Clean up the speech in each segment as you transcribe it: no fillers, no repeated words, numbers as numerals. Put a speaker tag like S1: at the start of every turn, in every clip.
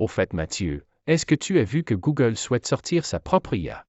S1: Au fait Mathieu, est-ce que tu as vu que Google souhaite sortir sa propre IA?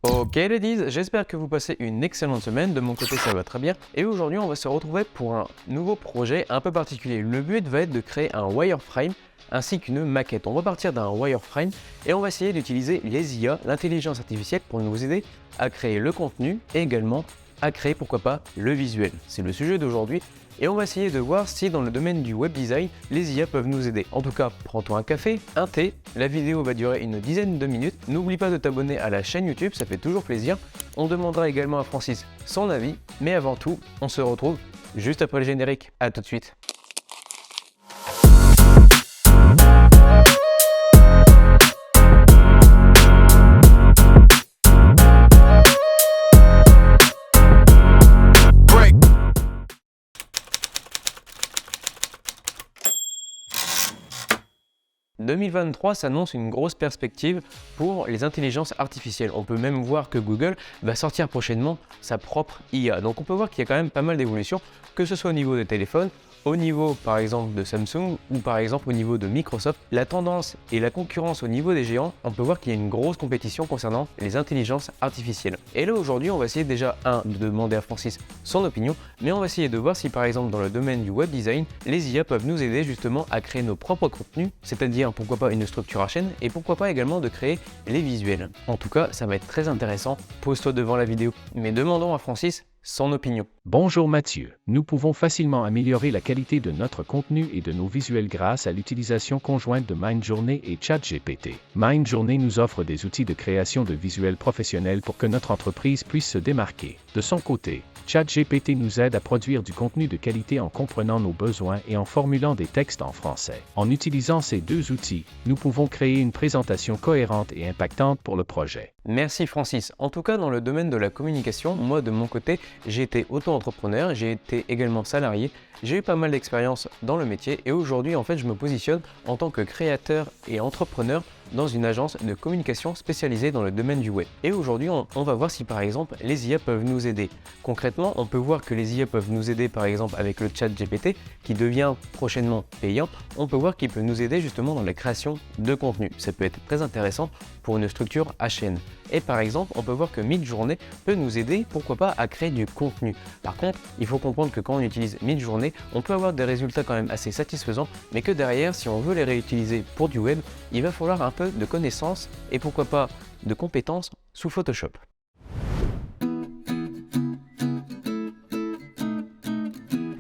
S2: Ok ladies, j'espère que vous passez une excellente semaine, de mon côté ça va très bien et aujourd'hui on va se retrouver pour un nouveau projet un peu particulier. Le but va être de créer un wireframe ainsi qu'une maquette. On va partir d'un wireframe et on va essayer d'utiliser les IA, l'intelligence artificielle pour nous aider à créer le contenu et également à créer pourquoi pas le visuel. C'est le sujet d'aujourd'hui. Et on va essayer de voir si dans le domaine du web design, les IA peuvent nous aider. En tout cas, prends-toi un café, un thé, la vidéo va durer une dizaine de minutes. N'oublie pas de t'abonner à la chaîne YouTube, ça fait toujours plaisir. On demandera également à Francis son avis, mais avant tout, on se retrouve juste après le générique. A tout de suite. « 2023 s'annonce une grosse perspective pour les intelligences artificielles. On peut même voir que Google va sortir prochainement sa propre IA. Donc on peut voir qu'il y a quand même pas mal d'évolutions, que ce soit au niveau des téléphones, au niveau par exemple de Samsung ou par exemple au niveau de Microsoft. La tendance et la concurrence au niveau des géants, on peut voir qu'il y a une grosse compétition concernant les intelligences artificielles. Et là aujourd'hui on va essayer déjà de demander à Francis son opinion, mais on va essayer de voir si par exemple dans le domaine du web design, les IA peuvent nous aider justement à créer nos propres contenus, c'est-à-dire pourquoi pas une structure à chaîne et pourquoi pas également de créer les visuels. En tout cas ça va être très intéressant, pose-toi devant la vidéo. Mais demandons à Francis son opinion.
S1: Bonjour Mathieu, nous pouvons facilement améliorer la qualité de notre contenu et de nos visuels grâce à l'utilisation conjointe de Midjourney et ChatGPT. Midjourney nous offre des outils de création de visuels professionnels pour que notre entreprise puisse se démarquer. De son côté, ChatGPT nous aide à produire du contenu de qualité en comprenant nos besoins et en formulant des textes en français. En utilisant ces deux outils, nous pouvons créer une présentation cohérente et impactante pour le projet.
S2: Merci Francis. En tout cas, dans le domaine de la communication, moi de mon côté, j'ai été auto-entrepreneur, j'ai été également salarié, j'ai eu pas mal d'expérience dans le métier et aujourd'hui, en fait, je me positionne en tant que créateur et entrepreneur dans une agence de communication spécialisée dans le domaine du web. Et aujourd'hui, on va voir si par exemple les IA peuvent nous aider. Concrètement, on peut voir que les IA peuvent nous aider par exemple avec le chat GPT qui devient prochainement payant. On peut voir qu'il peut nous aider justement dans la création de contenu. Ça peut être très intéressant pour une structure à chaîne. Et par exemple, on peut voir que Midjourney peut nous aider, pourquoi pas, à créer du contenu. Par contre, il faut comprendre que quand on utilise Midjourney, on peut avoir des résultats quand même assez satisfaisants, mais que derrière, si on veut les réutiliser pour du web, il va falloir un peu de connaissances et pourquoi pas de compétences sous Photoshop.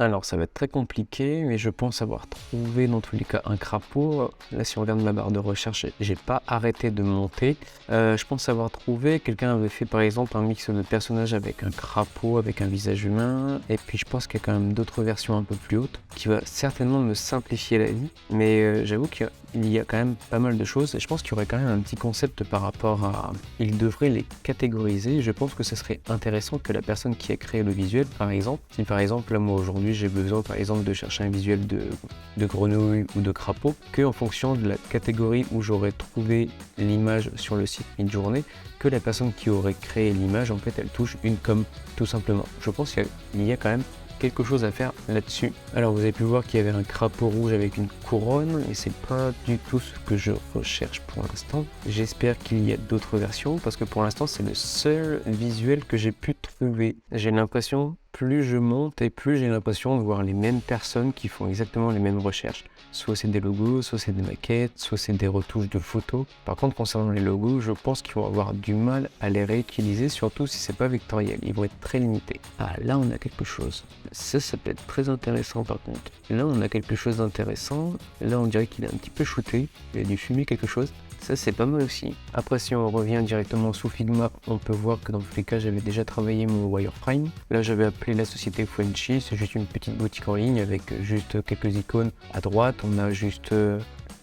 S2: Alors ça va être très compliqué, mais je pense avoir trouvé dans tous les cas un crapaud. Là si on regarde ma barre de recherche, j'ai pas arrêté de monter. Je pense avoir trouvé, quelqu'un avait fait par exemple un mix de personnages avec un crapaud, avec un visage humain. Et puis je pense qu'il y a quand même d'autres versions un peu plus hautes qui va certainement me simplifier la vie. Mais j'avoue qu'il y a quand même pas mal de choses et je pense qu'il y aurait quand même un petit concept par rapport à... Il devrait les catégoriser. Je pense que ce serait intéressant que la personne qui a créé le visuel, par exemple, si par exemple là moi aujourd'hui j'ai besoin par exemple de chercher un visuel de grenouille ou de crapaud, que en fonction de la catégorie où j'aurais trouvé l'image sur le site Midjourney, que la personne qui aurait créé l'image en fait elle touche une com tout simplement. Je pense qu'il y a quand même quelque chose à faire là-dessus. Alors vous avez pu voir qu'il y avait un crapaud rouge avec une couronne et c'est pas du tout ce que je recherche pour l'instant. J'espère qu'il y a d'autres versions parce que pour l'instant c'est le seul visuel que j'ai pu trouver. J'ai l'impression, plus je monte et plus j'ai l'impression de voir les mêmes personnes qui font exactement les mêmes recherches. Soit c'est des logos, soit c'est des maquettes, soit c'est des retouches de photos. Par contre concernant les logos, je pense qu'ils vont avoir du mal à les réutiliser, surtout si c'est pas vectoriel. Ils vont être très limités. Ah là on a quelque chose. Ça peut être très intéressant par contre. Là on a quelque chose d'intéressant. Là on dirait qu'il est un petit peu shooté. Il a dû fumer quelque chose. Ça c'est pas mal aussi. Après si on revient directement sous Figma, on peut voir que dans tous les cas j'avais déjà travaillé mon wireframe. Là j'avais appelé la société Frenchy, c'est juste une petite boutique en ligne avec juste quelques icônes à droite. On a juste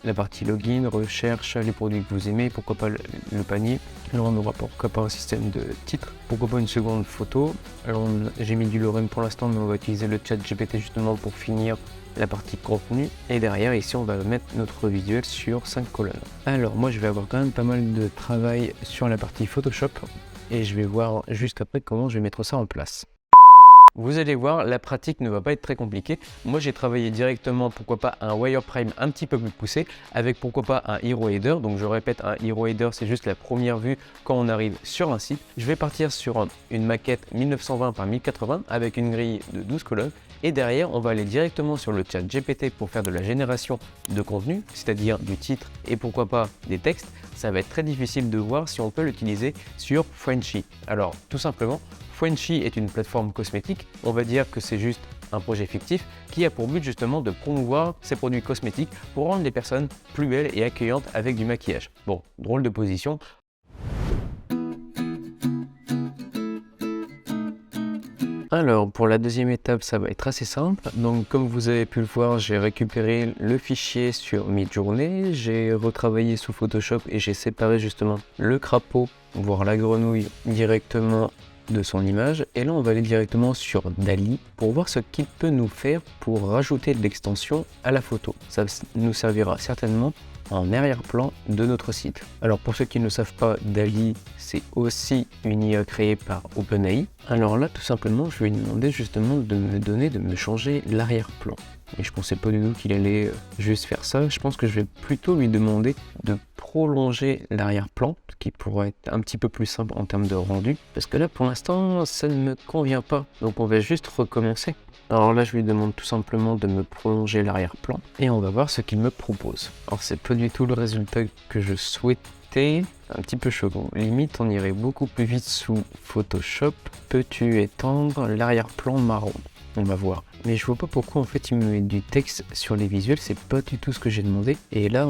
S2: la partie login, recherche, les produits que vous aimez, pourquoi pas le panier. Alors on aura pourquoi pas un système de titre, pourquoi pas une seconde photo. Alors j'ai mis du lorem pour l'instant, mais on va utiliser le chat GPT justement pour finir la partie contenu. Et derrière ici on va mettre notre visuel sur 5 colonnes. Alors moi je vais avoir quand même pas mal de travail sur la partie Photoshop et je vais voir juste après comment je vais mettre ça en place. Vous allez voir, la pratique ne va pas être très compliquée. Moi, j'ai travaillé directement, pourquoi pas, un wireframe un petit peu plus poussé, avec pourquoi pas un hero header. Donc, je répète, un hero header, c'est juste la première vue quand on arrive sur un site. Je vais partir sur une maquette 1920 par 1080 avec une grille de 12 colonnes. Et derrière, on va aller directement sur le chat GPT pour faire de la génération de contenu, c'est-à-dire du titre et pourquoi pas des textes. Ça va être très difficile de voir si on peut l'utiliser sur Frenchy. Alors, tout simplement, Frenchy est une plateforme cosmétique. On va dire que c'est juste un projet fictif qui a pour but justement de promouvoir ses produits cosmétiques pour rendre les personnes plus belles et accueillantes avec du maquillage. Bon, drôle de position. Alors, pour la deuxième étape, ça va être assez simple. Donc, comme vous avez pu le voir, j'ai récupéré le fichier sur Midjourney, j'ai retravaillé sous Photoshop et j'ai séparé justement le crapaud, voire la grenouille, directement de son image. Et là, on va aller directement sur DALL-E pour voir ce qu'il peut nous faire pour rajouter de l'extension à la photo. Ça nous servira certainement en arrière-plan de notre site. Alors pour ceux qui ne le savent pas, DALL-E c'est aussi une IA créée par OpenAI. Alors là tout simplement je lui ai demandé justement de me changer l'arrière-plan. Et je pensais pas du tout qu'il allait juste faire ça. Je pense que je vais plutôt lui demander de prolonger l'arrière-plan, ce qui pourrait être un petit peu plus simple en termes de rendu. Parce que là pour l'instant ça ne me convient pas. Donc on va juste recommencer. Alors là, je lui demande tout simplement de me prolonger l'arrière-plan et on va voir ce qu'il me propose. Alors c'est pas du tout le résultat que je souhaitais, un petit peu choquant. Limite, on irait beaucoup plus vite sous Photoshop. Peux-tu étendre l'arrière-plan marron? On va voir. Mais je vois pas pourquoi en fait il me met du texte sur les visuels, c'est pas du tout ce que j'ai demandé. Et là,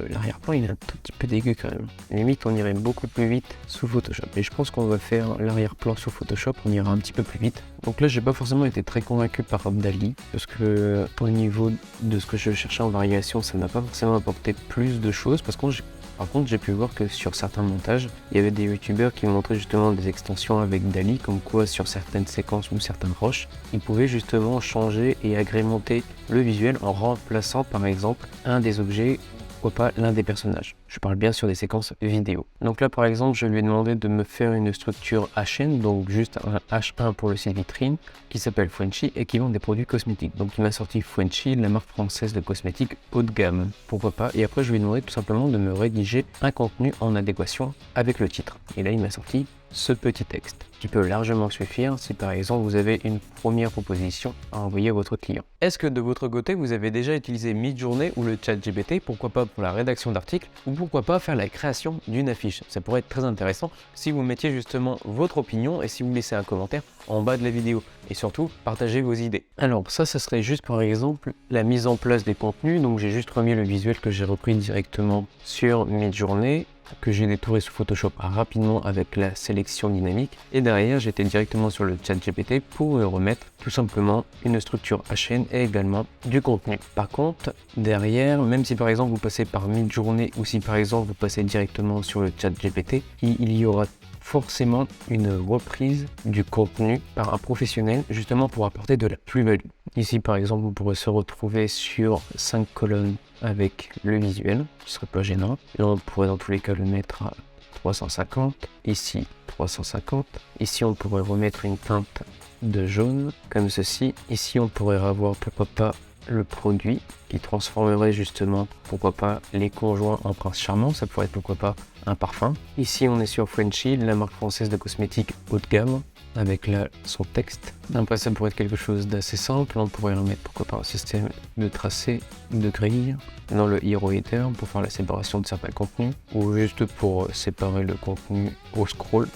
S2: l'arrière-plan il est un tout petit peu dégueu quand même. Limite, on irait beaucoup plus vite sous Photoshop. Et je pense qu'on va faire l'arrière-plan sous Photoshop, on ira un petit peu plus vite. Donc là, j'ai pas forcément été très convaincu par DALL-E, parce que au niveau de ce que je cherchais en variation, ça n'a pas forcément apporté plus de choses, parce que par contre, j'ai pu voir que sur certains montages, il y avait des youtubeurs qui montraient justement des extensions avec DALL-E, comme quoi sur certaines séquences ou certaines roches, ils pouvaient justement changer et agrémenter le visuel en remplaçant par exemple un des objets, pourquoi pas l'un des personnages. Je parle bien sur des séquences vidéo. Donc là par exemple, je lui ai demandé de me faire une structure HN, donc juste un H1 pour le site vitrine, qui s'appelle Frenchy et qui vend des produits cosmétiques. Donc il m'a sorti Frenchy, la marque française de cosmétiques haut de gamme. Pourquoi pas. Et après je lui ai demandé tout simplement de me rédiger un contenu en adéquation avec le titre. Et là il m'a sorti ce petit texte qui peut largement suffire si par exemple vous avez une première proposition à envoyer à votre client. Est-ce que de votre côté vous avez déjà utilisé Midjourney ou le chat GPT, pourquoi pas pour la rédaction d'articles ou pourquoi pas faire la création d'une affiche? Ça pourrait être très intéressant si vous mettiez justement votre opinion et si vous laissez un commentaire en bas de la vidéo et surtout partagez vos idées. Alors ça serait juste par exemple la mise en place des contenus. Donc j'ai juste remis le visuel que j'ai repris directement sur Midjourney, que j'ai détouré sous Photoshop rapidement avec la sélection dynamique, et derrière j'étais directement sur le chat GPT pour remettre tout simplement une structure HN et également du contenu. Par contre derrière, même si par exemple vous passez par Midjourney ou si par exemple vous passez directement sur le chat GPT, il y aura forcément une reprise du contenu par un professionnel justement pour apporter de la plus-value. Ici par exemple vous pourrez se retrouver sur 5 colonnes avec le visuel, ce serait pas gênant. Là on pourrait dans tous les cas le mettre à 350, ici 350, ici on pourrait remettre une teinte de jaune comme ceci, ici on pourrait avoir pourquoi pas le produit qui transformerait justement pourquoi pas les conjoints en prince charmant, ça pourrait être pourquoi pas un parfum. Ici on est sur Frenchy, la marque française de cosmétiques haut de gamme, avec là son texte. Après ça pourrait être quelque chose d'assez simple, on pourrait remettre pourquoi pas un système de tracé de grille dans le hero header pour faire la séparation de certains contenus ou juste pour séparer le contenu au scroll.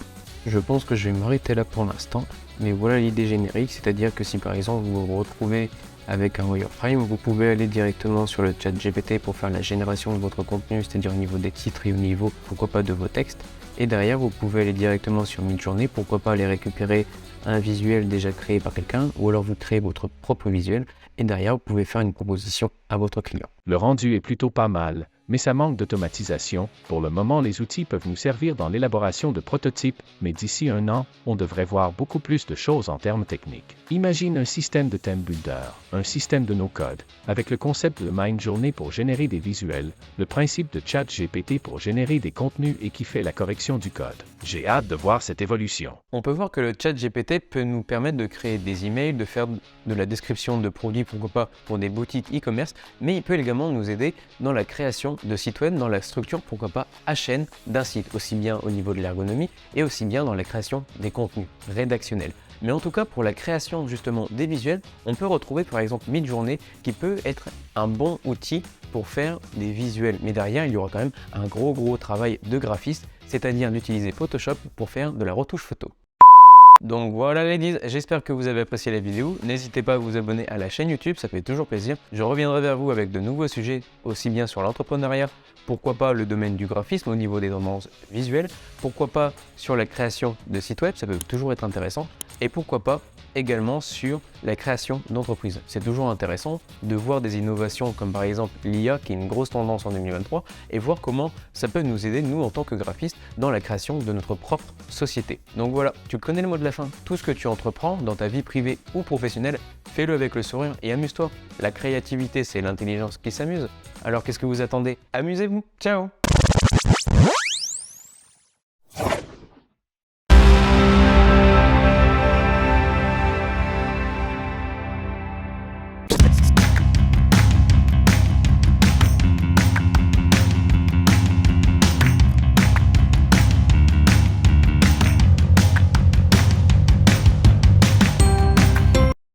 S2: Je pense que je vais m'arrêter là pour l'instant, mais voilà l'idée générique, c'est-à-dire que si par exemple vous vous retrouvez avec un wireframe, vous pouvez aller directement sur le chat GPT pour faire la génération de votre contenu, c'est-à-dire au niveau des titres et au niveau, pourquoi pas, de vos textes. Et derrière, vous pouvez aller directement sur Midjourney, pourquoi pas aller récupérer un visuel déjà créé par quelqu'un, ou alors vous créez votre propre visuel, et derrière, vous pouvez faire une proposition à votre client.
S1: Le rendu est plutôt pas mal, mais ça manque d'automatisation. Pour le moment, les outils peuvent nous servir dans l'élaboration de prototypes, mais d'ici 1 an, on devrait voir beaucoup plus de choses en termes techniques. Imagine un système de theme builder, un système de no-code, avec le concept de Midjourney pour générer des visuels, le principe de ChatGPT pour générer des contenus et qui fait la correction du code. J'ai hâte de voir cette évolution.
S2: On peut voir que le ChatGPT peut nous permettre de créer des emails, de faire de la description de produits, pourquoi pas pour des boutiques e-commerce, mais il peut également nous aider dans la création de sites web, dans la structure, pourquoi pas HN d'un site, aussi bien au niveau de l'ergonomie et aussi bien dans la création des contenus rédactionnels. Mais en tout cas, pour la création justement des visuels, on peut retrouver par exemple Midjourney qui peut être un bon outil pour faire des visuels. Mais derrière, il y aura quand même un gros travail de graphiste, c'est-à-dire d'utiliser Photoshop pour faire de la retouche photo. Donc voilà ladies, j'espère que vous avez apprécié la vidéo. N'hésitez pas à vous abonner à la chaîne YouTube, ça fait toujours plaisir. Je reviendrai vers vous avec de nouveaux sujets, aussi bien sur l'entrepreneuriat, pourquoi pas le domaine du graphisme au niveau des tendances visuelles, pourquoi pas sur la création de sites web, ça peut toujours être intéressant, et pourquoi pas également sur la création d'entreprises. C'est toujours intéressant de voir des innovations comme par exemple l'IA qui est une grosse tendance en 2023 et voir comment ça peut nous aider, nous en tant que graphistes, dans la création de notre propre société. Donc voilà, tu connais le mot de la fin. Tout ce que tu entreprends dans ta vie privée ou professionnelle, fais-le avec le sourire et amuse-toi. La créativité, c'est l'intelligence qui s'amuse. Alors qu'est-ce que vous attendez? Amusez-vous. Ciao!